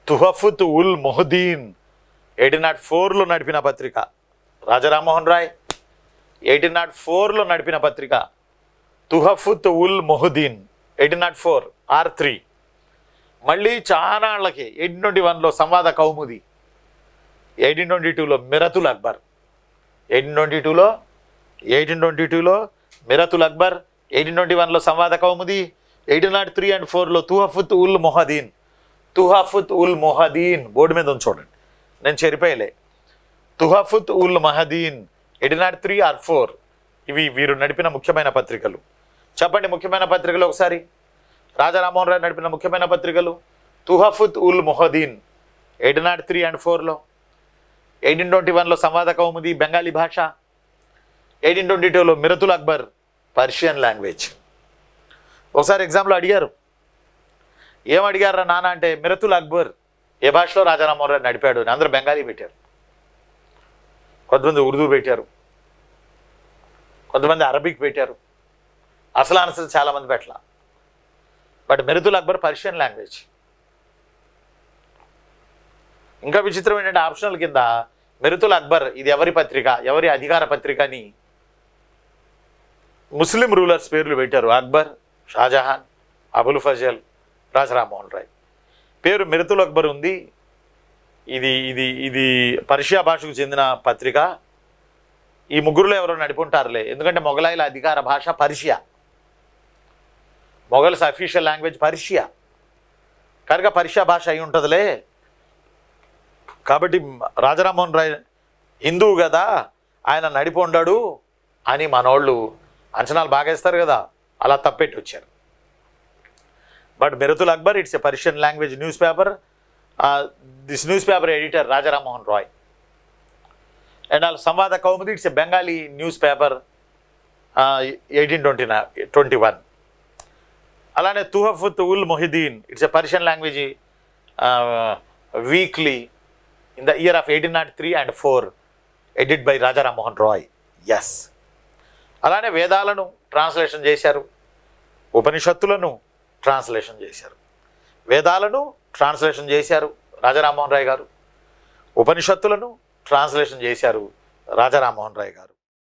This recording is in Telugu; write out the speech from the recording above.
తుహఫుత్ ఉల్ మొహదీన్ 1804లో నడిపిన పత్రిక. రాజా రామ్మోహన్ రాయ్ 1804లో నడిపిన పత్రిక తుహఫుత్ ఉల్ మొహదీన్ 1804 R3. మళ్ళీ చానాళ్ళకి 1821లో సంవాద కౌముది, 1822లో మిరతుల్ అక్బర్, 1822లో మిరతుల్ అక్బర్, 1821లో సంవాద కౌముది, 1803 and 4లో తుహఫుత్ ఉల్ మొహదీన్. తుహఫుత్ ఉల్ మొహదీన్ బోర్డు మీద ఉంది చూడండి, నేను చెరిపోయలే. తుహఫుత్ ఉల్ మొహదీన్ 1803 or 4 ఇవి వీరు నడిపిన ముఖ్యమైన పత్రికలు. చెప్పండి ముఖ్యమైన పత్రికలు ఒకసారి. రాజా రామ్మోహన్ రాయ్ నడిపిన ముఖ్యమైన పత్రికలు తుహఫుత్ ఉల్ మొహదీన్ 1803 and 4లో, 1821లో సంవాద కౌముది బెంగాలీ భాష, 1822లో మిరతుల్ అక్బర్ పర్షియన్ లాంగ్వేజ్. ఒకసారి ఎగ్జామ్లో అడిగారు, ఏం అడిగారా నాన్న అంటే మిరతుల్ అక్బర్ ఏ భాషలో రాజా రామ్మోహన్ రాయ్ నడిపాడు అని. అందరూ బెంగాలీ పెట్టారు, కొంతమంది ఉర్దూ పెట్టారు, కొంతమంది అరబిక్ పెట్టారు. అసలు ఆన్సర్ చాలామంది పెట్టాల. But Miratul Akbar Persian language. ఇంకా విచిత్రం ఏంటంటే ఆప్షనల్ కింద మిరతుల్ అక్బర్ ఇది ఎవరి పత్రిక, ఎవరి అధికార పత్రిక అని ముస్లిం రూలర్స్ పేర్లు పెట్టారు. అక్బర్, షాజహాన్, అబుల్ ఫజల్, రాజా రామ్మోహన్ రాయ్. పేరు మిరతుల్ అక్బర్ ఉంది. ఇది ఇది ఇది పర్షియా భాషకు చెందిన పత్రిక. ఈ ముగ్గురులో ఎవరో నడిపుంటారులే, ఎందుకంటే మొఘలాయిల అధికార భాష Persia, Mughals official language Persia కనుక పర్షియా భాష అయి ఉంటుందిలే. కాబట్టి రాజా రామ్మోహన్ రాయ్ హిందువు కదా, ఆయన నడిపి ఉండడు అని మనోళ్ళు అంచనాలు బాగా ఇస్తారు కదా, అలా తప్పెట్టి వచ్చారు. But Miratul Akbar it's a Persian language newspaper. This newspaper editor Raja Rammohan Roy. And Sambad Kaumudi it's a Bengali newspaper 1821. అలానే Tuhfat ul Muwahhidin it's a Persian language weekly in the year of 1803 and 4 edit by Raja Rammohan Roy. Yes. అలానే వేదాలను ట్రాన్స్లేషన్ చేశారు, ఉపనిషత్తులను ట్రాన్స్లేషన్ చేశారు. వేదాలను ట్రాన్స్లేషన్ చేశారు రాజా రామ్మోహన్ రాయ్ గారు, ఉపనిషత్తులను ట్రాన్స్లేషన్ చేశారు రాజా రామ్మోహన్ రాయ్ గారు.